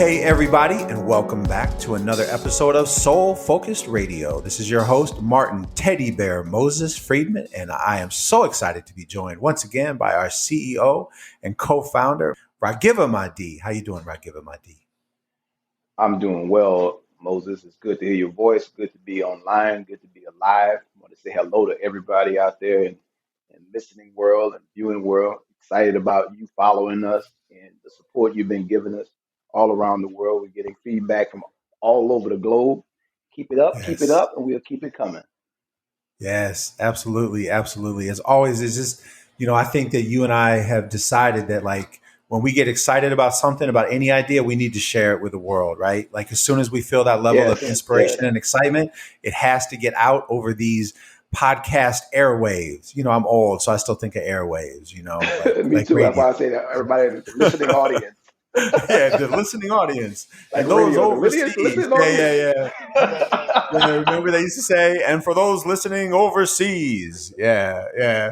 Hey, everybody, and welcome back to another episode of Soul Focused Radio. This is your host, Martin Teddy Bear Moses Friedman, and I am so excited to be joined once again by our CEO and co-founder, Ragivah Mahdi. How you doing, Ragivah Mahdi? I'm doing well, Moses. It's good to hear your voice. Good to be online. Good to be alive. I want to say hello to everybody out there in listening world and viewing world. Excited about you following us and the support you've been giving us all around the world. We're getting feedback from all over the globe. Keep it Yes. up, and we'll keep it coming. Yes, absolutely. Absolutely. As always, it's just, I think that you and I have decided that when we get excited about something, about any idea, we need to share it with the world, right? Like as soon as we feel that level of Yes, inspiration yes. and excitement, it has to get out over these podcast airwaves. I'm old, so I still think of airwaves, Me like too. That's radio. why I say that everybody in the listening audience, Yeah, the listening audience. like And those radio, the overseas. listening Yeah, audience. yeah, yeah. Yeah, remember they used to say, and for those listening overseas. Yeah, yeah.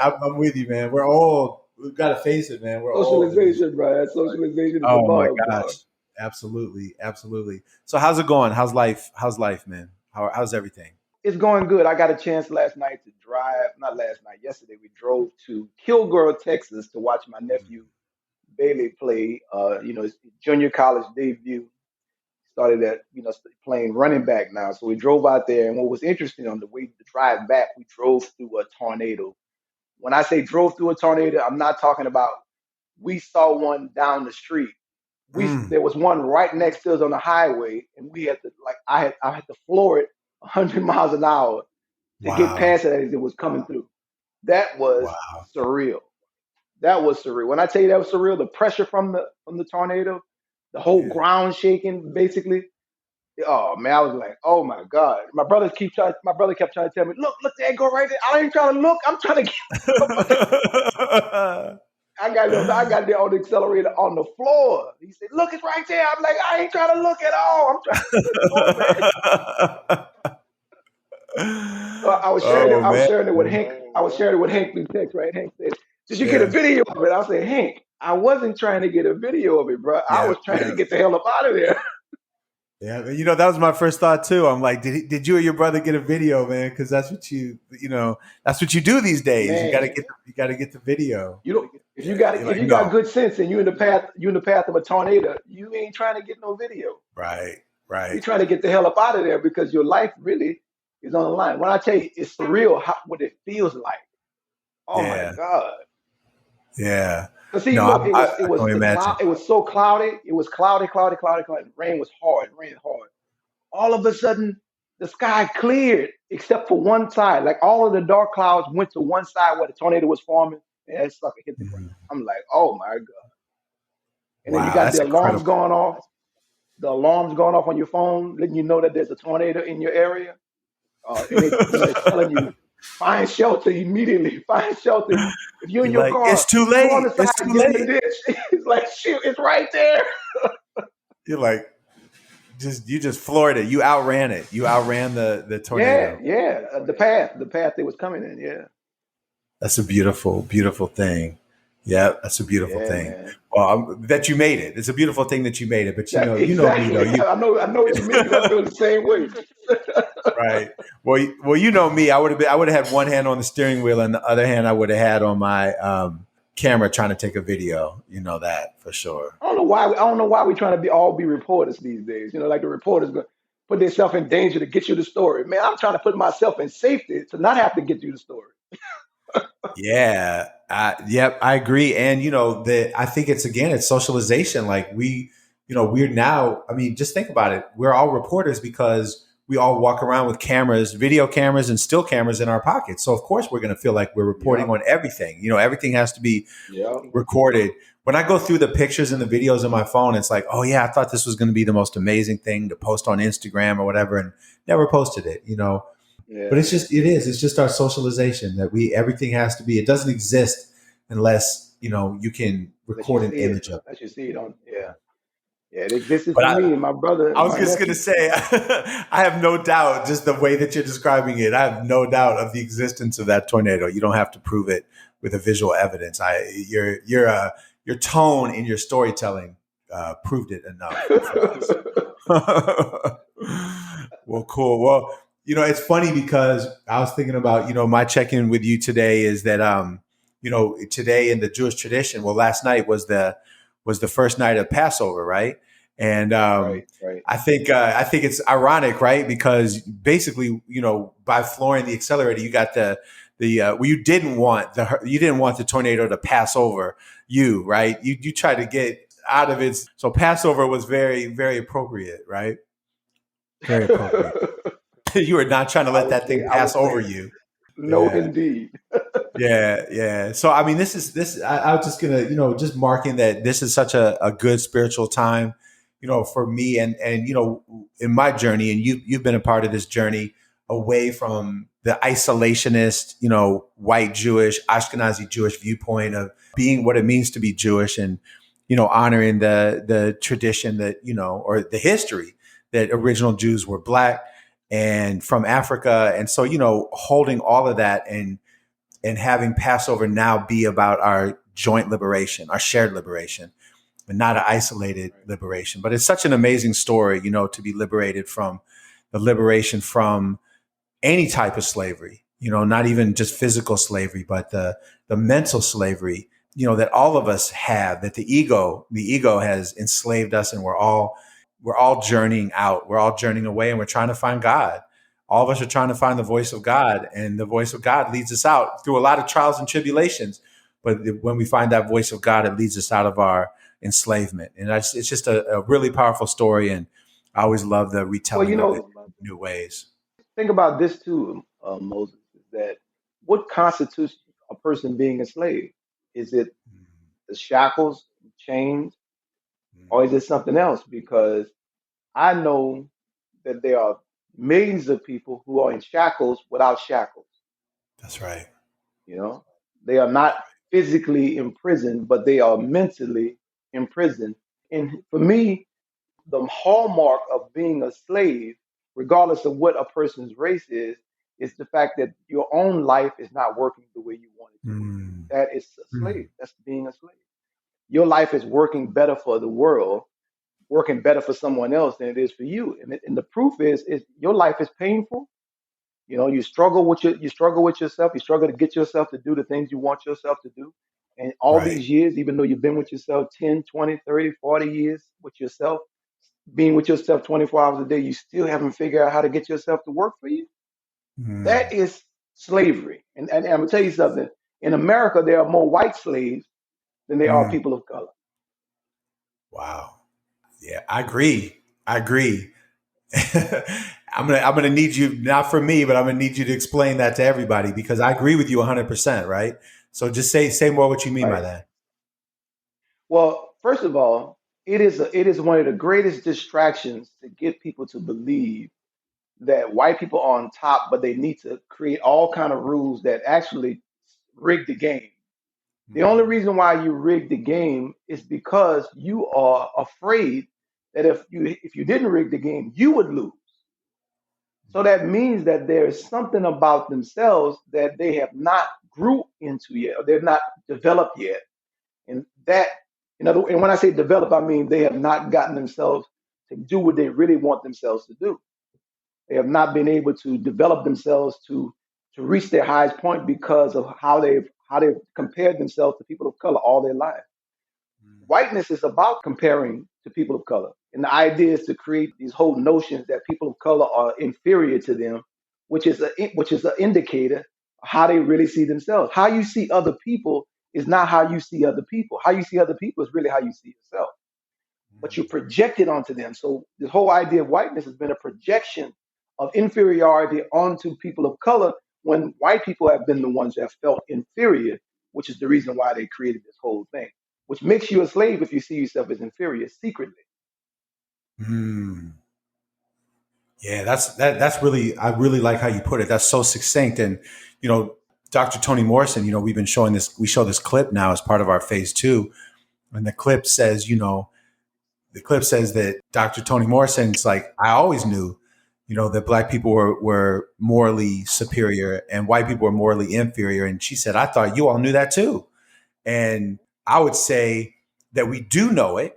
I'm with you, man. We're old. We've got to face it, man. We're old. Socialization, bro. Socialization is a Oh my bug, gosh. dog. Absolutely. Absolutely. So how's it going? How's life? How's life, man? How's everything? It's going good. I got a chance last night to drive, not last night, yesterday, we drove to Kilgore, Texas to watch my nephew Bailey play, his junior college debut. Started at, playing running back now. So we drove out there. And what was interesting on the way to drive back, we drove through a tornado. When I say drove through a tornado, I'm not talking about we saw one down the street. Mm, There was one right next to us on the highway, and we had to I had to floor it 100 miles an hour to get wow. past it as it was coming through. That was Wow. surreal. That was surreal. When I tell you that was surreal, the pressure from the tornado, the whole Yeah. ground shaking, basically. Oh man, I was like, oh my god. My brother kept trying to tell me, look, there, go right there. I ain't trying to look. I'm trying to get. I got there on the accelerator on the floor. He said, look, it's right there. I'm like, I ain't trying to look at all. I'm trying to get going, man. I was sharing it. Oh I was man. sharing it with Hank. I was sharing it with Hank through text, right? Hank said, "Did you get a Yeah. video of it?" I said, "Hank, I wasn't trying to get a video of it, bro. I Yeah. was trying to Yeah. get the hell up out of there." Yeah, that was my first thought too. I'm like, did you or your brother get a video, man? Because that's what that's what you do these days. Man, You got to get the video. you don't. Yeah, you're If like, you got no, good sense and you in the path of a tornado, you ain't trying to get no video. right, You're right, trying to get the hell up out of there because your life really is on the line. When I tell you, it's surreal what it feels like. Oh my yeah, God. yeah. But see, No, look, I can only the cloud. imagine. It was so cloudy. It was cloudy, cloudy, cloudy, cloudy. Rain was hard. Rain hard. All of a sudden, the sky cleared except for one side. Like all of the dark clouds went to one side where the tornado was forming, and that sucker hit the ground. Mhm. I'm like, oh my God. And then you Wow, got that's the alarms incredible. going off. The alarms going off on your phone, letting you know that there's a tornado in your area. And it's telling you find shelter immediately. Find shelter. If you're in You're your like, it's car, too go on late. the It's side, too get in the late. ditch. It's like shoot, it's right there. You're like, you just floored it. You outran it. You outran the Yeah, tornado. yeah. The path they was coming in. Yeah, That's a beautiful, beautiful thing. Yeah, that's a beautiful yeah, thing. man. Well, that you made it. It's a beautiful thing that you made it. But Yeah, you know me though. exactly. I know what you mean because I feel the same way. Right. Well, you know me. I would have had one hand on the steering wheel, and the other hand I would have had on my camera trying to take a video. You know that for sure. I don't know why we trying to be reporters these days. Like the reporters go put themselves in danger to get you the story. Man, I'm trying to put myself in safety to not have to get you the story. Yeah. Yep. I agree. And that I think it's socialization. Like we're now. I mean, just think about it. We're all reporters because we all walk around with cameras, video cameras, and still cameras in our pockets. So of course we're going to feel like we're reporting Yep, on everything. Everything has to be yep. recorded. When I go through the pictures and the videos on my phone, it's like, oh yeah, I thought this was going to be the most amazing thing to post on Instagram or whatever, and never posted it. But Yeah. it's just our socialization that everything has to be. It doesn't exist unless you can Let you record an see it. image of it. Let you see it on. Yeah, yeah. It existed But for me and my brother, I and was my just going to nephew. say, I have no doubt, just the way that you're describing it, I have no doubt of the existence of that tornado. You don't have to prove it with a visual evidence. Your tone in your storytelling proved it enough for us. Well, cool. Well, it's funny because I was thinking about, my check-in with you today is that, today in the Jewish tradition, well, last night was the first night of Passover, right? And Right, right. I think it's ironic, right? Because basically, by flooring the accelerator, you got well, you didn't want the tornado to pass over you, right? You tried to get out of it. So Passover was very, very appropriate, right? Very appropriate. You were not trying to let that thing I would pass say over you. no, Yeah. indeed. Yeah, yeah. So I mean, this. I was just gonna, just marking that this is such a good spiritual time, for me and in my journey, and you've been a part of this journey away from the isolationist, white Jewish, Ashkenazi Jewish viewpoint of being what it means to be Jewish, and honoring the tradition that or the history that original Jews were black and from Africa, and so holding all of that and having Passover now be about our joint liberation, our shared liberation, and not an isolated Right. liberation. But it's such an amazing story, to be liberated from the liberation from any type of slavery, not even just physical slavery, but the mental slavery, that all of us have, that the ego has enslaved us, and we're all journeying out. We're all journeying away, and we're trying to find God. All of us are trying to find the voice of God, and the voice of God leads us out through a lot of trials and tribulations. But when we find that voice of God, it leads us out of our enslavement. And it's just a really powerful story. And I always love the Well, retelling of it in new ways. think about this too, Moses, is that what constitutes a person being a slave? Is it the shackles, chains, or is it something else? Because I know that there are millions of people who are in shackles without shackles. That's right. You know, they are not physically imprisoned, but they are mentally imprisoned. And for me, the hallmark of being a slave, regardless of what a person's race is the fact that your own life is not working the way you want it to work. Mm, That is a mm, slave. That's being a slave. Your life is working better for the world, working better for someone else than it is for you. And the proof is your life is painful. You struggle with you struggle with yourself. You struggle to get yourself to do the things you want yourself to do. And all right. these years, even though you've been with yourself 10, 20, 30, 40 years with yourself, being with yourself 24 hours a day, you still haven't figured out how to get yourself to work for you. Mm, That is slavery. And I'm gonna tell you something. In America, there are more white slaves than there are mm. people of color. Wow. Yeah, I agree. I agree. I'm gonna need you, not for me, but I'm gonna need you to explain that to everybody because I agree with you 100%. Right. So just say more what you mean by Right. that. Well, first of all, it is one of the greatest distractions to get people to believe that white people are on top, but they need to create all kind of rules that actually rig the game. The only Mm, reason why you rig the game is because you are afraid that if you didn't rig the game, you would lose. So that means that there is something about themselves that they have not grew into yet, or they're not developed yet. And that, and when I say develop, I mean they have not gotten themselves to do what they really want themselves to do. They have not been able to develop themselves to reach their highest point because of how they've compared themselves to people of color all their life. mm, Whiteness is about comparing to people of color. And the idea is to create these whole notions that people of color are inferior to them, which is an indicator of how they really see themselves. How you see other people is not how you see other people. How you see other people is really how you see yourself. But you project it onto them. So the whole idea of whiteness has been a projection of inferiority onto people of color when white people have been the ones that have felt inferior, which is the reason why they created this whole thing, which makes you a slave if you see yourself as inferior secretly. mm. Yeah, that's really, I really like how you put it. That's so succinct. And you know, Dr. Toni Morrison, we show this clip now as part of our phase two, and the clip says that Dr. Toni Morrison's like, I always knew, that black people were morally superior and white people were morally inferior. And she said, I thought you all knew that too. And I would say that we do know it,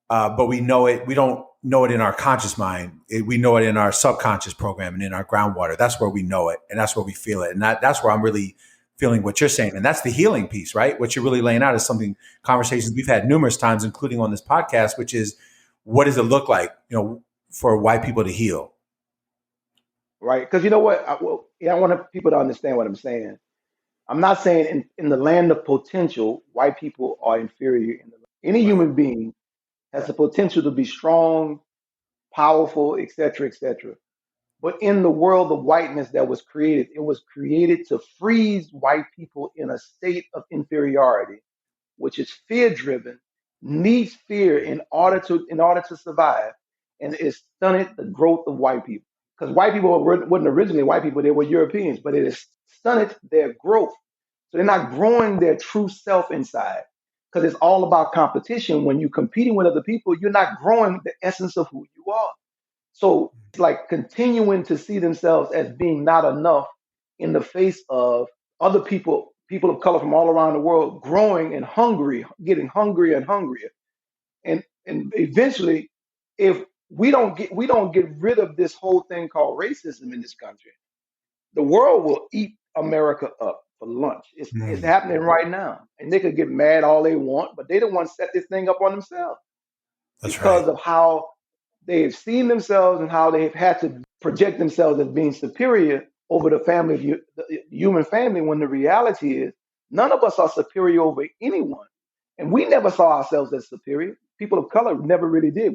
but we know it. We don't know it in our conscious mind. We know it in our subconscious program and in our groundwater. That's where we know it, and that's where we feel it. And that's where I'm really feeling what you're saying, and that's the healing piece, right? What you're really laying out is something conversations we've had numerous times, including on this podcast, which is what does it look like, for white people to heal? right? Because you know what? I want people to understand what I'm saying. I'm not saying in the land of potential, white people are inferior. Any Right. human being has the potential to be strong, powerful, etc., etc. But in the world of whiteness that was created, it was created to freeze white people in a state of inferiority, which is fear driven, needs fear in order to survive, and it stunted the growth of white people. Because white people wasn't originally white people; they were Europeans, but it has stunted their growth. So they're not growing their true self inside. Because it's all about competition. When you're competing with other people, you're not growing the essence of who you are. So it's like continuing to see themselves as being not enough in the face of other people of color from all around the world growing and hungry, getting hungrier and hungrier. And eventually, if we don't get rid of this whole thing called racism in this country, the world will eat America up for lunch. It's Mm, happening right now. And they could get mad all they want, but they don't want to set this thing up on themselves that's right. because of how they've seen themselves and how they've had to project themselves as being superior over the family, the human family, when the reality is none of us are superior over anyone. And we never saw ourselves as superior. People of color never really did.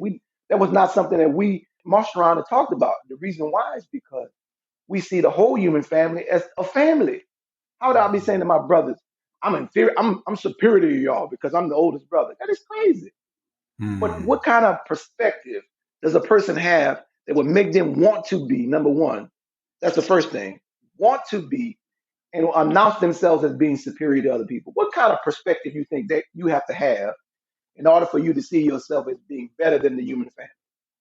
That was not something that we marched around and talked about. The reason why is because we see the whole human family as a family. How would I be saying to my brothers, I'm inferior, I'm superior to y'all because I'm the oldest brother? That is crazy. But Mm, what kind of perspective does a person have that would make them want to be, number one? That's the first thing. Want to be and announce themselves as being superior to other people. What kind of perspective you think that you have to have in order for you to see yourself as being better than the human family?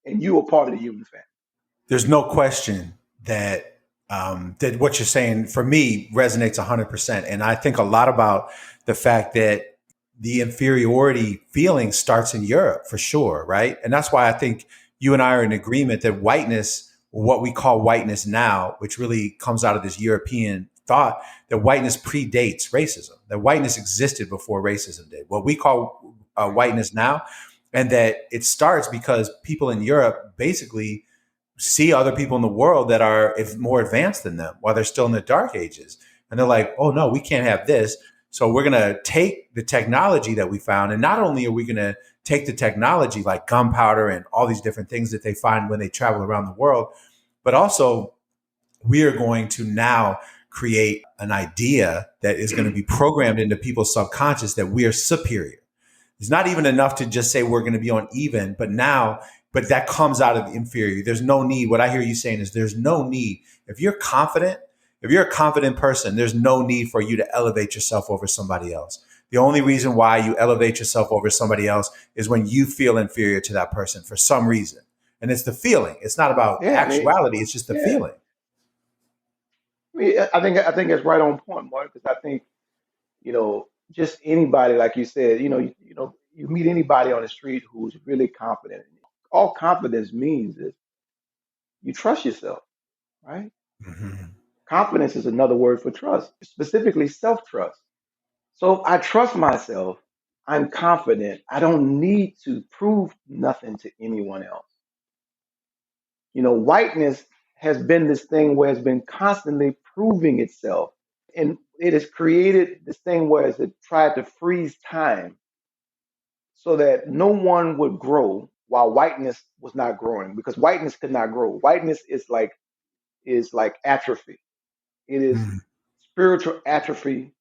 And you are part of the human family. there's no question that that what you're saying for me resonates 100%, and I think a lot about the fact that the inferiority feeling starts in Europe for sure, right? And that's why I think you and I are in agreement that whiteness, what we call whiteness now, which really comes out of this European thought, that whiteness predates racism, that whiteness existed before racism did. What we call whiteness now, and that it starts because people in Europe basically see other people in the world that are more advanced than them while they're still in the dark ages. And they're like, oh no, we can't have this. So we're going to take the technology that we found. And not only are we going to take the technology like gunpowder and all these different things that they find when they travel around the world, but also we are going to now create an idea that is going to be programmed into people's subconscious that we are superior. It's not even enough to just say we're going to be on even, but that comes out of inferior. There's no need. What I hear you saying is there's no need. If you're a confident person, there's no need for you to elevate yourself over somebody else. The only reason why you elevate yourself over somebody else is when you feel inferior to that person for some reason. And it's the feeling. It's not about Yeah, I mean, actuality. It's just the yeah. feeling. I think it's right on point, Mark, because I think just anybody, like you said, you meet anybody on the street who's really confident. All confidence means is you trust yourself, right? Mm-hmm. Confidence is another word for trust, specifically self-trust. So if I trust myself, I'm confident. I don't need to prove nothing to anyone else. Whiteness has been this thing where it's been constantly proving itself. And it has created this thing where it tried to freeze time so that no one would grow while whiteness was not growing because whiteness could not grow. Whiteness is like atrophy. It is Mm-hmm. spiritual atrophy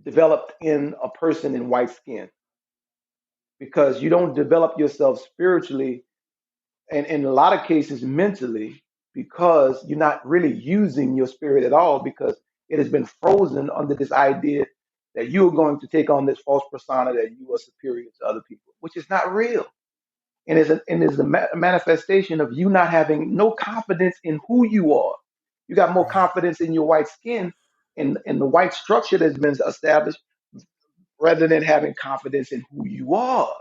developed in a person in white skin because you don't develop yourself spiritually and in a lot of cases mentally because you're not really using your spirit at all because it has been frozen under this idea that you are going to take on this false persona that you are superior to other people, which is not real. And is a manifestation of you not having no confidence in who you are. You got more Right. confidence in your white skin and the white structure that's been established rather than having confidence in who you are.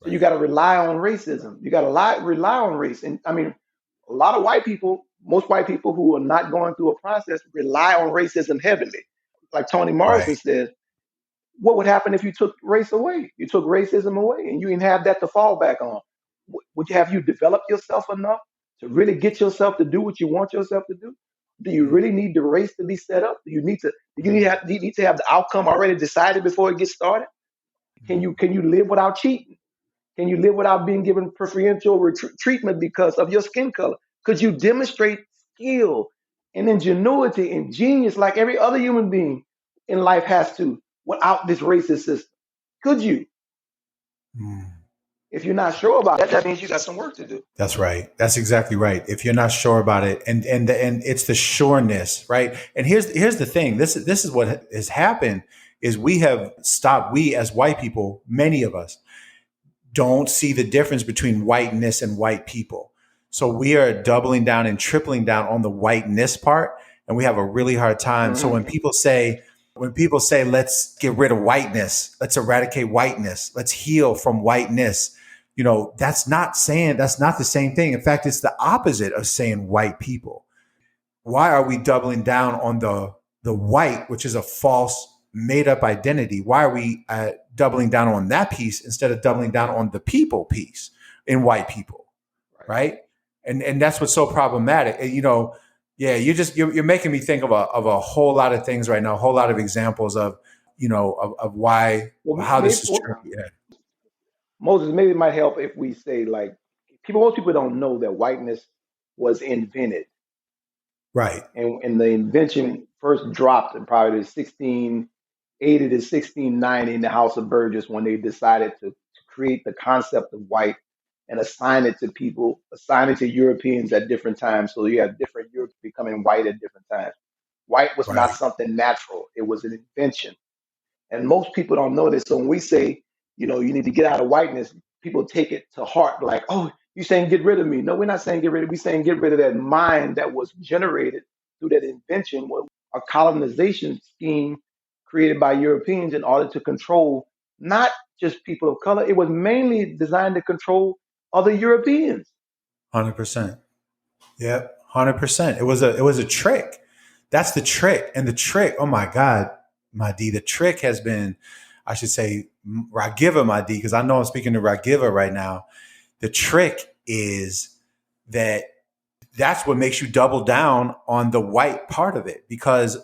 So you Right. got to rely on racism. You got to rely on race. And I mean, a lot of white people, most white people who are not going through a process rely on racism heavily. Like Toni Right. Morrison said, what would happen if you took race away? You took racism away and you didn't have that to fall back on. Would you have you developed yourself enough to really get yourself to do what you want yourself to do? Do you really need the race to be set up? Do you need to have the outcome already decided before it gets started? Can you live without cheating? Can you live without being given preferential treatment because of your skin color? Could you demonstrate skill and ingenuity and genius like every other human being in life has to without this racist system? Could you? Mm. If you're not sure about that, that means you got some work to do. That's right. That's exactly right. If you're not sure about it, and it's the sureness, right? And here's the thing. This is what has happened is we have stopped. We as white people, many of us, don't see the difference between whiteness and white people. So we are doubling down and tripling down on the whiteness part, and we have a really hard time. So Mm-hmm. when people say let's get rid of whiteness, let's eradicate whiteness, let's heal from whiteness, that's not the same thing. In fact, it's the opposite of saying white people. Why are we doubling down on the white, which is a false made up identity? Why are we doubling down on that piece instead of doubling down on the people piece in white people, Right. right? And that's what's so problematic. Yeah, you're making me think of a whole lot of things right now, a whole lot of examples of of why Well, how maybe this is true. Yeah, Moses, maybe it might help if we say like most people don't know that whiteness was invented, right, and the invention first dropped in probably the 1680 to 1690 in the House of Burgess when they decided to create the concept of white and assign it to people, assign it to Europeans at different times. So you have different Europe becoming white at different times. White was not right, something natural; it was an invention. And most people don't know this. So when we say, you need to get out of whiteness, people take it to heart like, oh, you saying get rid of me. No, we're not saying get rid of, we're saying get rid of that mind that was generated through that invention, a colonization scheme created by Europeans in order to control not just people of color. It was mainly designed to control other Europeans. 100%. Yep, 100%. It was a trick. That's the trick, and the trick. Oh my God, my D. The trick has been, I should say, Ragivah Mahdi, because I know I'm speaking to Ragivah right now. The trick is that that's what makes you double down on the white part of it, because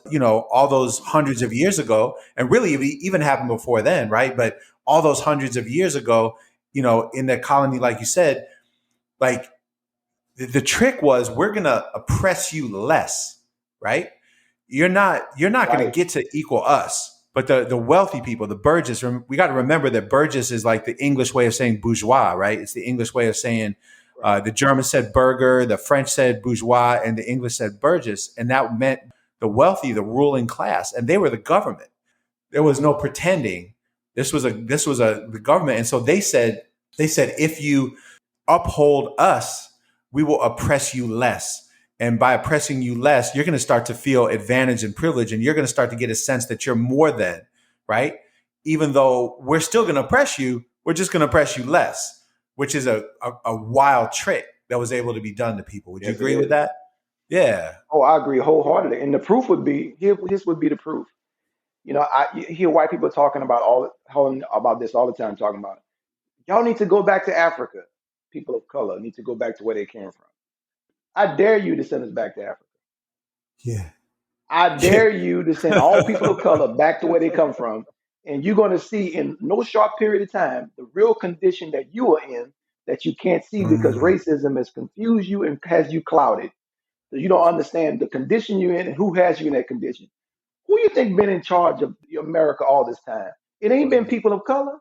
all those hundreds of years ago, and really it even happened before then, right? But all those hundreds of years ago, in the colony, like you said, like the trick was we're going to oppress you less, right? You're not going to Right, get to equal us. But the wealthy people, the Burgess, we got to remember that Burgess is like the English way of saying bourgeois, right? It's the English way of saying right, the German said burger, the French said bourgeois, and the English said Burgess, and that meant the wealthy, the ruling class, and they were the government. There was no pretending. This was the government, and so they said if you uphold us, we will oppress you less. And by oppressing you less, you're going to start to feel advantage and privilege, and you're going to start to get a sense that you're more than, right? Even though we're still going to oppress you, we're just going to oppress you less, which is a wild trick that was able to be done to people. Would you yes, it agree with is. that? Yeah. Oh, I agree wholeheartedly. And the proof would be here. This would be the proof. You hear white people talking about this all the time, talking about y'all need to go back to Africa. People of color need to go back to where they came from. I dare you to send us back to Africa. Yeah. I Yeah. dare you to send all people of color back to where they come from, and you're going to see in no short period of time the real condition that you are in that you can't see because Mm, racism has confused you and has you clouded. So you don't understand the condition you're in and who has you in that condition. Who you think been in charge of America all this time? It ain't been people of color.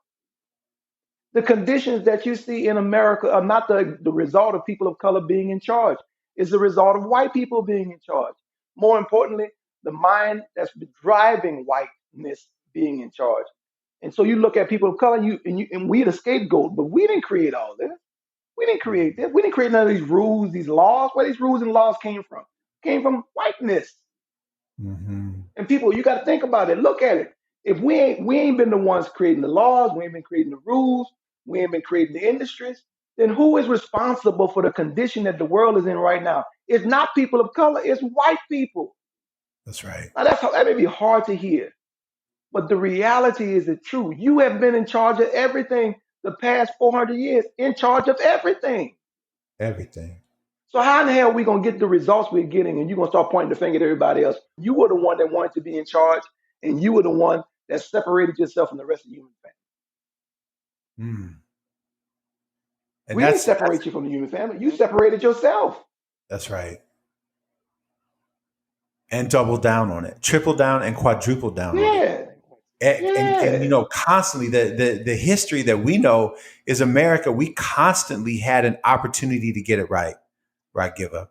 The conditions that you see in America are not the result of people of color being in charge. It's the result of white people being in charge. More importantly, the mind that's driving whiteness being in charge. And so you look at people of color, and we the scapegoat, but we didn't create all this. We didn't create this. We didn't create none of these rules, these laws. Where these rules and laws came from? Came from whiteness. mhm. And people, you got to think about it. Look at it. If we ain't been the ones creating the laws, we ain't been creating the rules. We ain't been creating the industries. Then who is responsible for the condition that the world is in right now? It's not people of color, it's white people. That's right. Now that may be hard to hear, but the reality is the truth. You have been in charge of everything the past 400 years, in charge of everything. Everything. So how in the hell are we gonna get the results we're getting, and you're gonna start pointing the finger at everybody else? You were the one that wanted to be in charge, and you were the one that separated yourself from the rest of the human family. Mm. And We didn't separate you from the human family. You separated yourself. that's right. And double down on it, triple down and quadruple down on it. Yeah, And yeah. constantly the history that we know is America. We constantly had an opportunity to get it right. Ragivah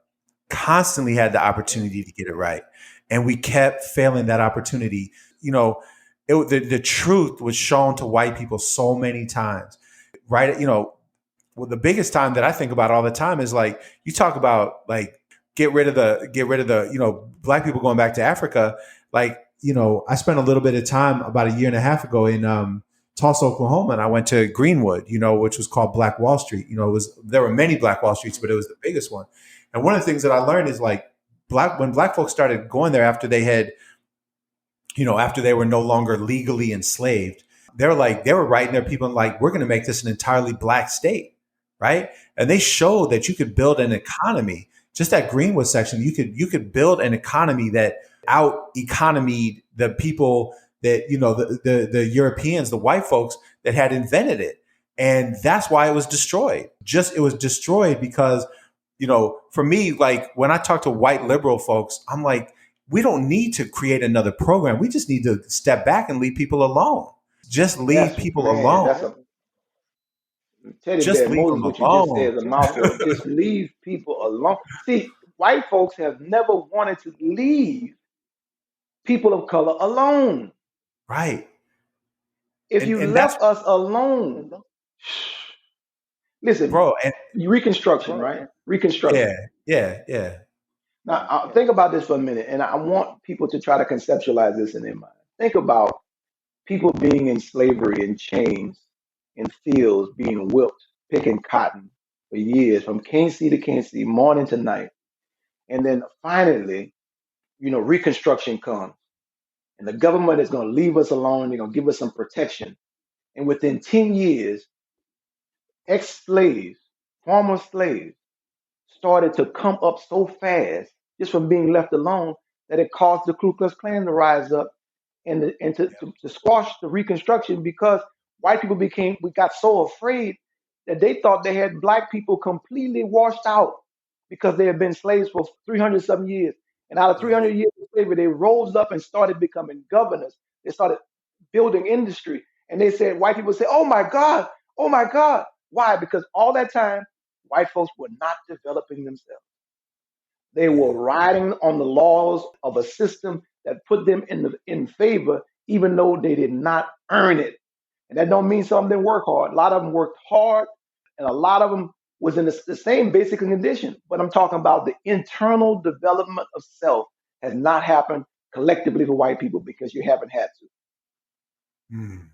constantly had the opportunity to get it right, and we kept failing that opportunity. The truth was shown to white people so many times, right? Well, the biggest time that I think about all the time is like you talk about like get rid of the black people going back to Africa. Like I spent a little bit of time about a year and a half ago in Tulsa, Oklahoma, and I went to Greenwood, which was called Black Wall Street. There were many Black Wall Streets, but it was the biggest one. And one of the things that I learned is like when black folks started going there after they had after they were no longer legally enslaved, they were writing their people like, we're going to make this an entirely black state, right? And they showed that you could build an economy. Just that Greenwood section, you could build an economy that out economied the people that the Europeans, the white folks that had invented it, and that's why it was destroyed. It was destroyed because for me, like when I talk to white liberal folks, I'm like, we don't need to create another program. We just need to step back and leave people alone. Just leave That's people man. That's alone. a teddy Just bear. leave Moses, them what you just alone. said is a mouthful. Just leave people alone. See, white folks have never wanted to leave people of color alone. Right. If And you and that's left us alone, listen, bro. And Reconstruction, right? yeah, Reconstruction. yeah, yeah. Now, think about this for a minute, and I want people to try to conceptualize this in their mind. Think about people being in slavery in chains, in fields, being whipped, picking cotton for years, from cane seed to cane seed, morning to night. And then finally, Reconstruction comes, and the government is going to leave us alone. They're going to give us some protection. And within 10 years, ex slaves, former slaves, started to come up so fast just from being left alone that it caused the Ku Klux Klan to rise up and to squash the Reconstruction because white people we got so afraid that they thought they had black people completely washed out because they had been slaves for 300 some years. And out of Yeah. 300 years of slavery, they rose up and started becoming governors. They started building industry. And they said, white people say, oh my God, oh my God. Why? Because all that time, white folks were not developing themselves. They were Yeah. riding on the laws of a system that put them in favor, even though they did not earn it. And that don't mean some didn't work hard. A lot of them worked hard, and a lot of them was in the same basic condition. But I'm talking about the internal development of self has not happened collectively for white people because you haven't had to. Mm,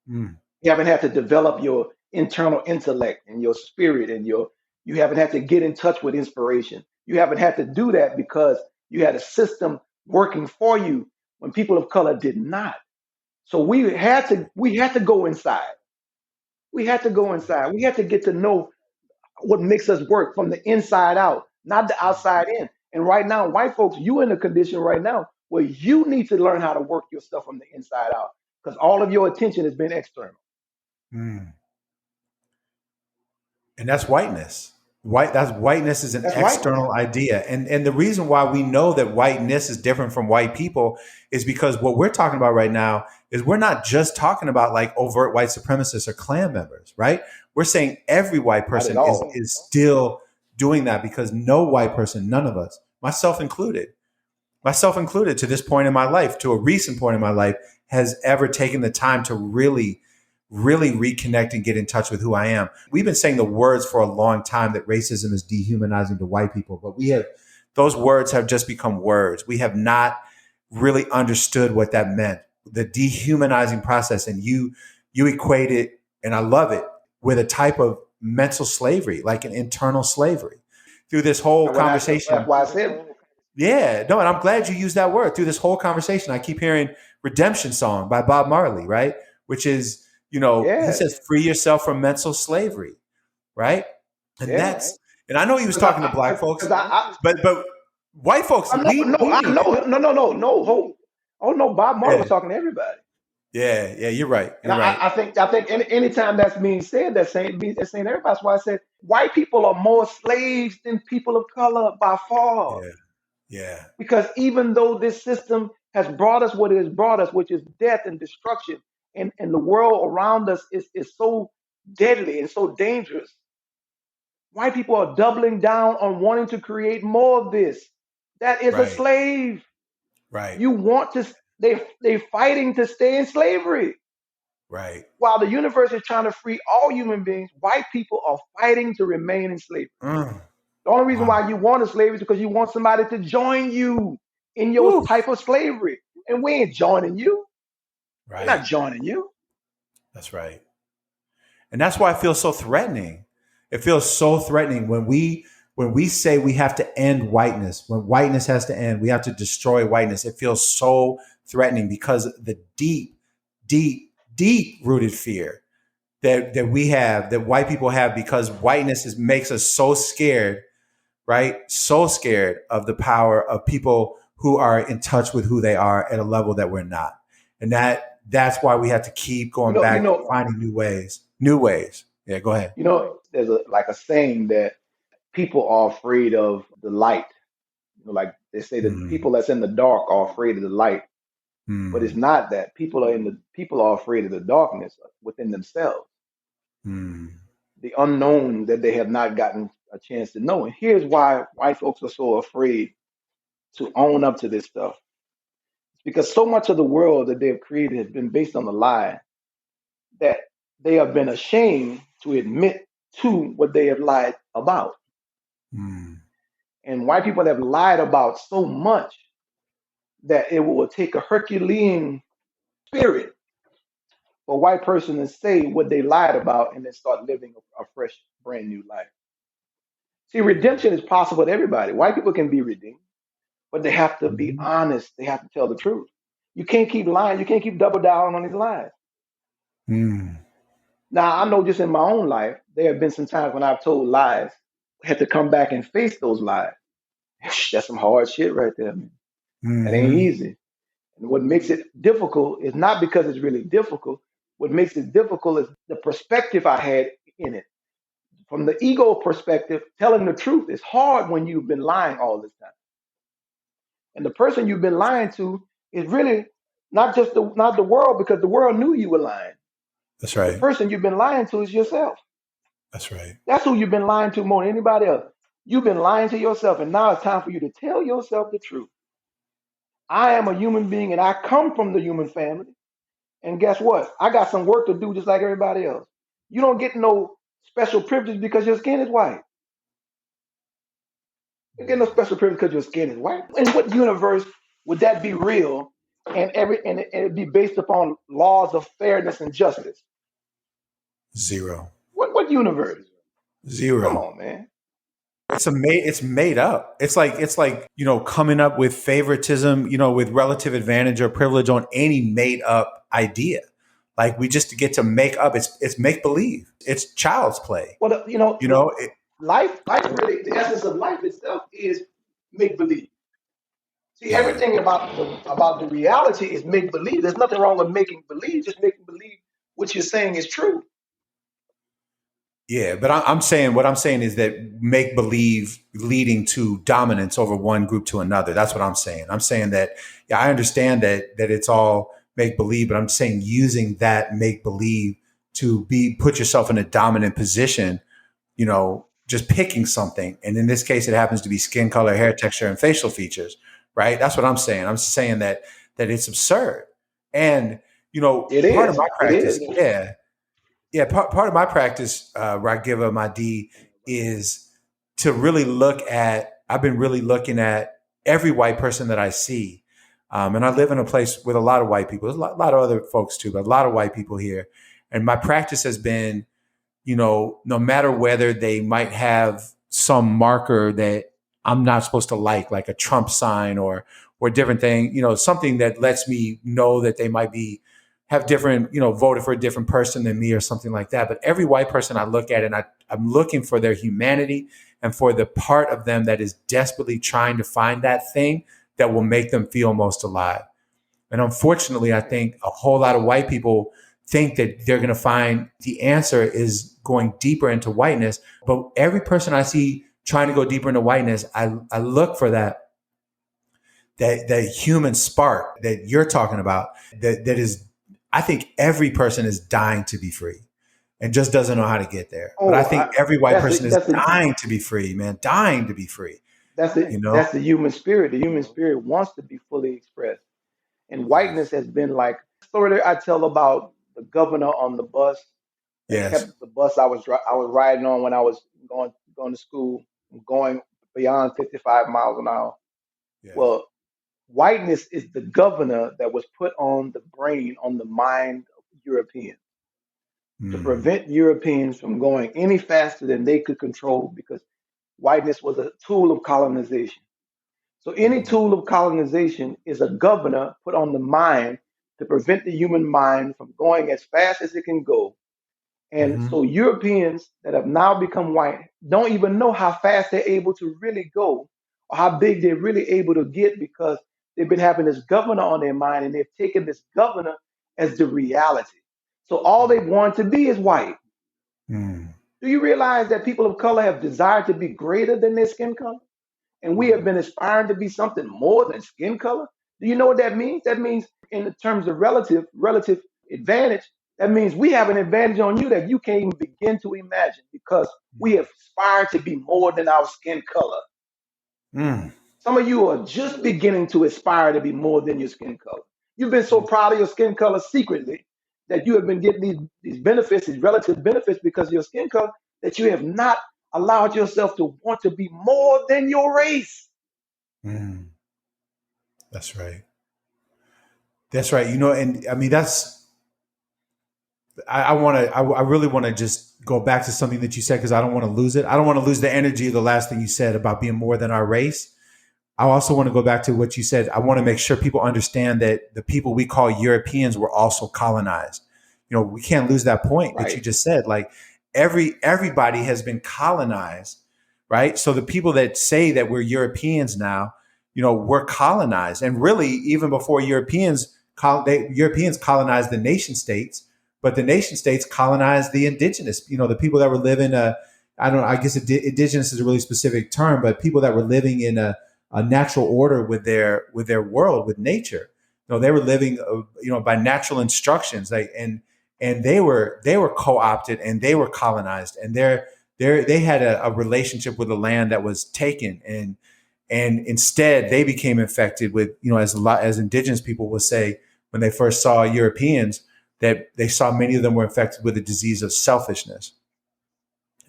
mm. You haven't had to develop your internal intellect and your spirit and you haven't had to get in touch with inspiration. You haven't had to do that because you had a system working for you when people of color did not. So we had to go inside. We had to go inside. We had to get to know what makes us work from the inside out, not the outside in. And right now, white folks, you in a condition right now where you need to learn how to work your stuff from the inside out because all of your attention has been external. Mm. And that's whiteness. Whiteness is an That's whiteness. external idea. And the reason why we know that whiteness is different from white people is because what we're talking about right now is we're not just talking about like overt white supremacists or Klan members, right? We're saying every white Not at person is all. is still doing that because no white person, none of us, myself included to this point in my life, to a recent point in my life, has ever taken the time to really, really reconnect and get in touch with who I am. We've been saying the words for a long time that racism is dehumanizing to white people, but those words have just become words. We have not really understood what that meant, the dehumanizing process. And you equate it and I love it, with a type of mental slavery, like an internal slavery. Through this whole That's conversation, why I said, yeah, no, and I'm glad you used that word. Through this whole conversation, I keep hearing "Redemption Song" by Bob Marley, right? Which is, he yeah, says, "Free yourself from mental slavery," right? And yeah. that's, and I know he was Because talking to black folks, I but white folks, I know, no, we I need it. know, no. Oh no, Bob Marley Yeah, was talking to everybody. yeah. You're right. And You're right. I think anytime that's being said, that's saying everybody. That's why I said white people are more slaves than people of color by far. Yeah, yeah. Because even though this system has brought us what it has brought us, which is death and destruction, and the world around us is so deadly and so dangerous, white people are doubling down on wanting to create more of this. That is a Right, slave. right, You want to, they fighting to stay in slavery. right. While the universe is trying to free all human beings, white people are fighting to remain in slavery. Mm, The only reason wow. why you want a slave is because you want somebody to join you in your Woo. type of slavery. And we ain't joining you. We're not Right. joining you. That's right. And that's why it feels so threatening. It feels so threatening when we say we have to end whiteness, when whiteness has to end, we have to destroy whiteness. It feels so threatening because the deep, deep, deep rooted fear that we have, that white people have, because whiteness makes us so scared, right? So scared of the power of people who are in touch with who they are at a level that we're not. And that's why we have to keep You going know, you back, know, finding new ways. New ways. Yeah, go ahead. there's a saying that people are afraid of the light. Like they say that Mm, people that's in the dark are afraid of the light. But it's mm, not that. People are afraid of the darkness within themselves, mm, the unknown that they have not gotten a chance to know. And here's why white folks are so afraid to own up to this stuff. It's because so much of the world that they've created has been based on the lie that they have been ashamed to admit to what they have lied about. mm. And white people have lied about so much that it will take a Herculean spirit for a white person to say what they lied about and then start living a fresh, brand new life. See, redemption is possible to everybody. White people can be redeemed, but they have to be Mhm. honest. They have to tell the truth. You can't keep lying. You can't keep double down on these lies. Mm. Now, I know just in my own life, there have been some times when I've told lies, had to come back and face those lies. That's some hard shit right there, man. That ain't Mhm. easy. And what makes it difficult is not because it's really difficult. What makes it difficult is the perspective I had in it. From the ego perspective, telling the truth is hard when you've been lying all this time. And the person you've been lying to is really not the world, because the world knew you were lying. That's The right. person you've been lying to is yourself. That's right. That's who you've been lying to more than anybody else. You've been lying to yourself, and now it's time for you to tell yourself the truth. I am a human being, and I come from the human family. And guess what? I got some work to do just like everybody else. You don't get no special privilege because your skin is white. You get no special privilege because your skin is white. In what universe would that be real and it be based upon laws of fairness and justice? Zero. What universe? Come Zero. on, man. It's made up. It's like coming up with favoritism, with relative advantage or privilege on any made up idea. Like we just get to make up. It's make believe. It's child's play. Well, You know. It, life really, the essence of life itself is make believe. See, yeah. everything about the reality is make believe. There's nothing wrong with making believe. Just making believe what you're saying is true. Yeah, but I'm saying, what I'm saying is that make believe leading to dominance over one group to another. That's what I'm saying. I'm saying that, yeah, I understand that it's all make believe, but I'm saying using that make believe to put yourself in a dominant position, just picking something. And in this case, it happens to be skin color, hair texture, and facial features, right? That's what I'm saying. I'm saying that it's absurd. And, It part of is. my It practice, is. yeah, yeah, part of my practice, Ragivah Mahdi, is to really look at. I've been really looking at every white person that I see, and I live in a place with a lot of white people. There's a lot of other folks too, but a lot of white people here. And my practice has been, no matter whether they might have some marker that I'm not supposed to like a Trump sign or different thing, something that lets me know that they might have different, voted for a different person than me or something like that. But every white person I look at, and I'm looking for their humanity and for the part of them that is desperately trying to find that thing that will make them feel most alive. And unfortunately, I think a whole lot of white people think that they're going to find the answer is going deeper into whiteness. But every person I see trying to go deeper into whiteness, I look for that human spark that you're talking about. That is, I think every person is dying to be free and just doesn't know how to get there. But I Oh, think every white that's person is dying to be free, man, dying to be free. You know? that's the human spirit. The human spirit wants to be fully expressed. And Yes. whiteness has been like story that I tell about the governor on the bus that Yes. kept the bus I was riding on when I was going to school, going beyond 55 miles an hour. Yes. Well, whiteness is the governor that was put on the brain, on the mind of Europeans to Mm. prevent Europeans from going any faster than they could control because whiteness was a tool of colonization. So any Mm. tool of colonization is a governor put on the mind to prevent the human mind from going as fast as it can go. And Mm-hmm. so Europeans that have now become white don't even know how fast they're able to really go or how big they're really able to get because they've been having this governor on their mind and they've taken this governor as the reality. So all they want to be is white. Mm. Do you realize that people of color have desired to be greater than their skin color? And we have Mm. been aspiring to be something more than skin color. Do you know what that means? That means in the terms of relative advantage, that means we have an advantage on you that you can't even begin to imagine because we Mm. aspire to be more than our skin color. Mm. Some of you are just beginning to aspire to be more than your skin color. You've been so proud of your skin color secretly that you have been getting these benefits, these relative benefits because of your skin color, that you have not allowed yourself to want to be more than your race. Mm. That's right. That's right. And I mean, I want to, I really want to just go back to something that you said because I don't want to lose it. I don't want to lose the energy of the last thing you said about being more than our race. I also want to go back to what you said. I want to make sure people understand that the people we call Europeans were also colonized. We can't lose that point that you Right. just said. Like everybody has been colonized, right? So the people that say that we're Europeans now, we're colonized, and really even before Europeans colonized the nation states, but the nation states colonized the indigenous. The people that were living. I don't know. I guess indigenous is a really specific term, but people that were living in a natural order with their world, with nature. They were living by natural instructions, and they were co-opted and they were colonized, and they had a relationship with the land that was taken, and instead they became infected with, as indigenous people would say when they first saw Europeans, that they saw many of them were infected with the disease of selfishness.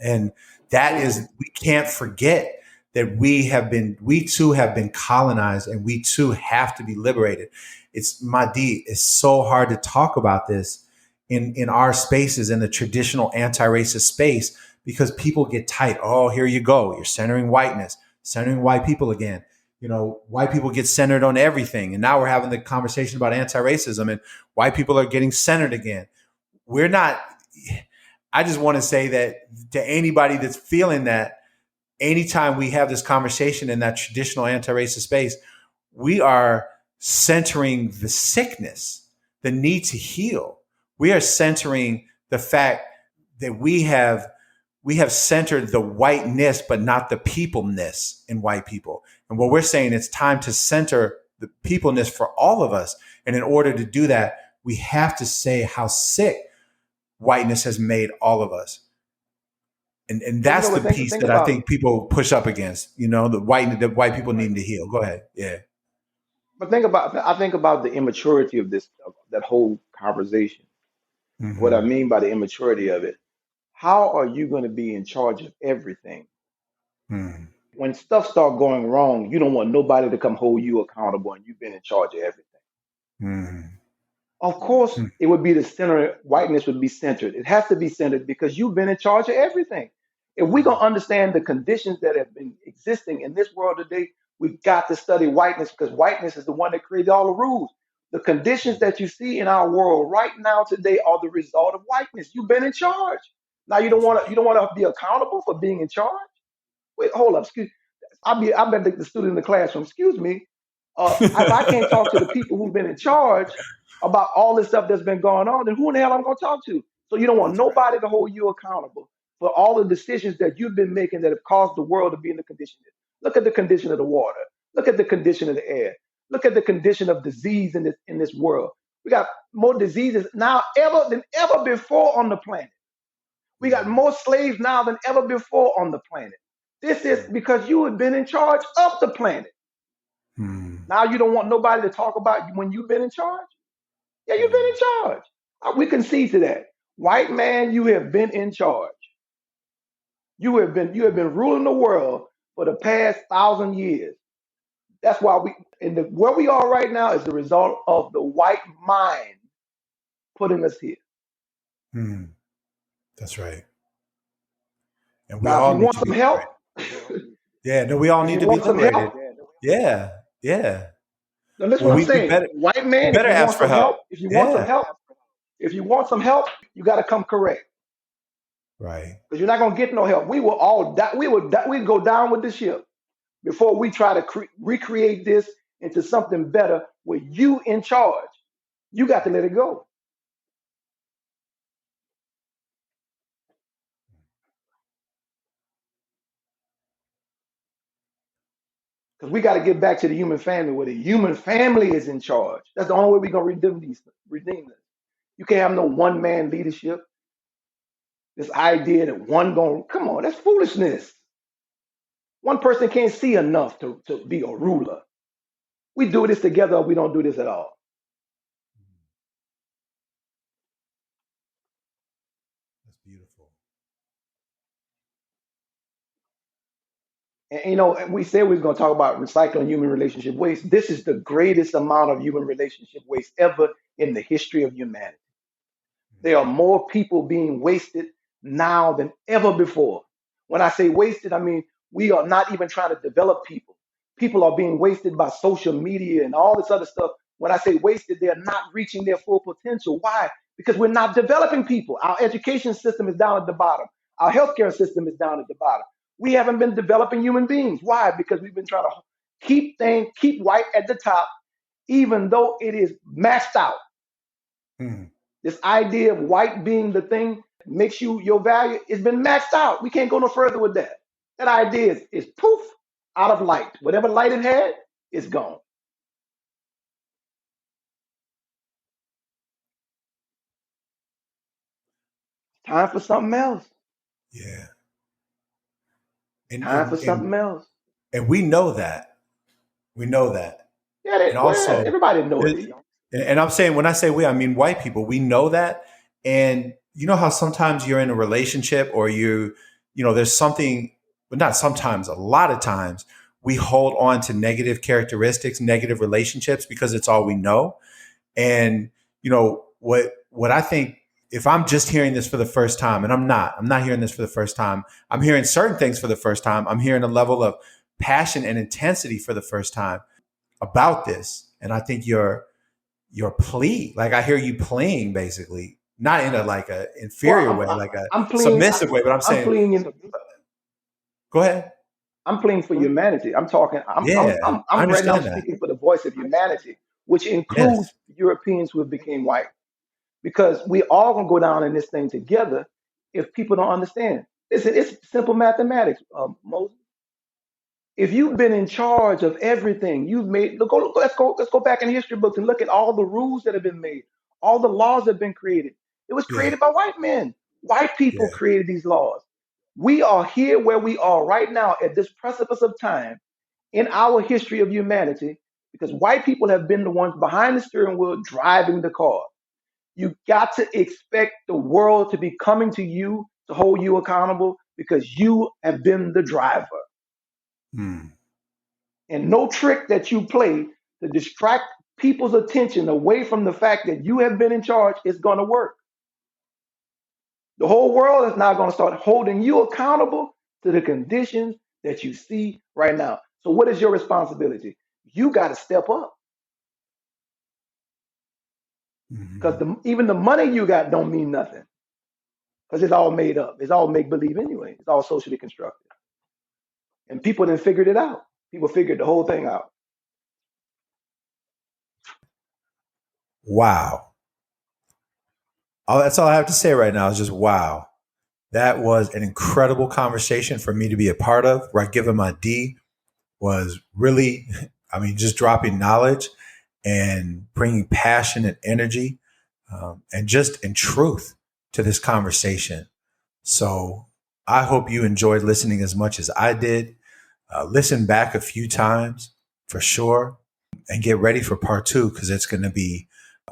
And that is, Mm. we can't forget that we too have been colonized, and we too have to be liberated. It's Mahdi, it's so hard to talk about this in our spaces, in the traditional anti-racist space, because people get tight. Oh, here you go. You're centering whiteness, centering white people again. White people get centered on everything. And now we're having the conversation about anti-racism, and white people are getting centered again. We're not. I just want to say that to anybody that's feeling that, anytime we have this conversation in that traditional anti-racist space, we are centering the sickness, the need to heal. We are centering the fact that we have centered the whiteness, but not the peopleness in white people. And what we're saying, it's time to center the peopleness for all of us. And in order to do that, we have to say how sick whiteness has made all of us. And Well, that's the piece think that I about, think people push up against, the white people right. needing to heal. Go ahead. Yeah. But I think about the immaturity of that whole conversation. What I Mm-hmm. mean by the immaturity of it, how are you going to be in charge of everything? Mm-hmm. When stuff start going wrong, you don't want nobody to come hold you accountable and you've been in charge of everything. Mm-hmm. Of course, Hmm. it would be the center. Whiteness would be centered. It has to be centered because you've been in charge of everything. If we're gonna understand the conditions that have been existing in this world today, we've got to study whiteness because whiteness is the one that created all the rules. The conditions that you see in our world right now today are the result of whiteness. You've been in charge. Now you don't That's want right. to. You don't want to be accountable for being in charge. Wait, hold up. Excuse. I've been the student in the classroom. Excuse me. If I can't talk to the people who've been in charge about all this stuff that's been going on, then who in the hell I'm going to talk to? So you don't want That's right. nobody to hold you accountable for all the decisions that you've been making that have caused the world to be in the condition. Look at the condition of the water. Look at the condition of the air. Look at the condition of disease in this world. We got more diseases now ever than ever before on the planet. We got Hmm. more slaves now than ever before on the planet. This is because you have been in charge of the planet. Hmm. Now you don't want nobody to talk about when you've been in charge. Yeah, you've been Hmm. in charge. We can see to that. White man, you have been in charge. You have been ruling the world for the past 1,000 years. That's why where we are right now is the result of the white mind putting us here. Hmm. That's right. And we Now, if all you need want to some be help, liberated. if Yeah, no, we all you need to be want some help, liberated. Yeah, yeah. now listen Well, what I'm we saying. better White we man, if better you ask want for some help. help, if you want some Yeah, help, if you want some help, you got to come correct. right. Because you're not gonna get no help. We will all die. We'd go down with the ship before we try to recreate this into something better with you in charge. You got to let it go. Because we got to get back to the human family where the human family is in charge. That's the only way we're gonna redeem this. You can't have no one man leadership. This idea that one going come on, that's foolishness. One person can't see enough to be a ruler. We do this together or we don't do this at all. That's beautiful. And we said we was going to talk about recycling human relationship waste. This is the greatest amount of human relationship waste ever in the history of humanity. There are more people being wasted now than ever before. When I say wasted, I mean we are not even trying to develop people. People are being wasted by social media and all this other stuff. When I say wasted, they're not reaching their full potential. Why? Because we're not developing people. Our education system is down at the bottom. Our healthcare system is down at the bottom. We haven't been developing human beings. Why? Because we've been trying to keep white at the top, even though it is maxed out. Hmm. This idea of white being the thing that makes you your value, it's been maxed out. We can't go no further with that. That idea is poof, out of light. Whatever light it had, it's gone. Time for something else. Yeah, and Time for and something and else. and we know that. We know that. Yeah, And well, also, everybody know there- it. and I'm saying when I say we, I mean white people. We know that, and you know how sometimes you're in a relationship or there's something, but not sometimes. A lot of times we hold on to negative characteristics, negative relationships because it's all we know. And what I think, if I'm just hearing this for the first time, and I'm not hearing this for the first time. I'm hearing certain things for the first time. I'm hearing a level of passion and intensity for the first time about this. And I think your plea, like I hear you playing basically, not in a Well, inferior way, like a I'm pleading. submissive way, but I'm I'm saying, pleading. go ahead. I'm pleading for humanity. I'm talking. I'm. I'm. Yeah, I'm. I I'm right now understand that. speaking for the voice of humanity, which includes Yes. Europeans who have become white. Because we all gonna go down in this thing together if people don't understand. It's simple mathematics, Moses. If you've been in charge of everything, you've made let's go back in history books and look at all the rules that have been made, all the laws that have been created. It was Yeah. created by white men. White people Yeah. created these laws. We are here where we are right now at this precipice of time in our history of humanity because white people have been the ones behind the steering wheel driving the car. You got to expect the world to be coming to you to hold you accountable because you have been the driver. Hmm. And no trick that you play to distract people's attention away from the fact that you have been in charge, it's going to work. The whole world is now going to start holding you accountable to the conditions that you see right now. So what is your responsibility? You got to step up, because even the money you got don't mean nothing, because it's all made up. It's all make believe anyway. It's all socially constructed, and people then figured it out. People figured the whole thing out. Wow. That's all I have to say right now is just wow. That was an incredible conversation for me to be a part of. Ragivah Mahdi was really, I mean, just dropping knowledge and bringing passion and energy and just in truth to this conversation. So I hope you enjoyed listening as much as I did. Listen back a few times for sure and get ready for part two because it's going to be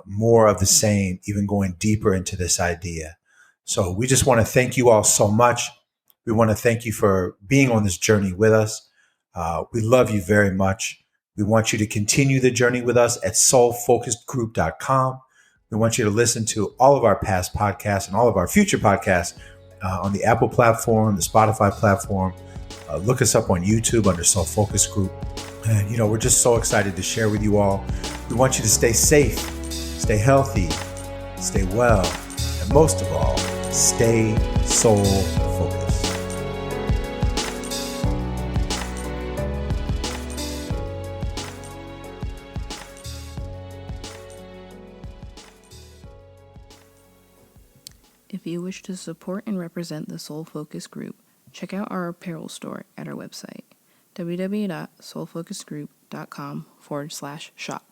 more of the same, even going deeper into this idea. So we just want to thank you all so much. We want to thank you for being on this journey with us. We love you very much. We want you to continue the journey with us at soulfocusedgroup.com. We want you to listen to all of our past podcasts and all of our future podcasts on the Apple platform, the Spotify platform. Look us up on YouTube under Soul Focus Group. And, you know, we're just so excited to share with you all. We want you to stay safe, stay healthy, stay well, and most of all, stay soul focused. If you wish to support and represent the Soul Focus Group, check out our apparel store at our website, www.soulfocusgroup.com/shop.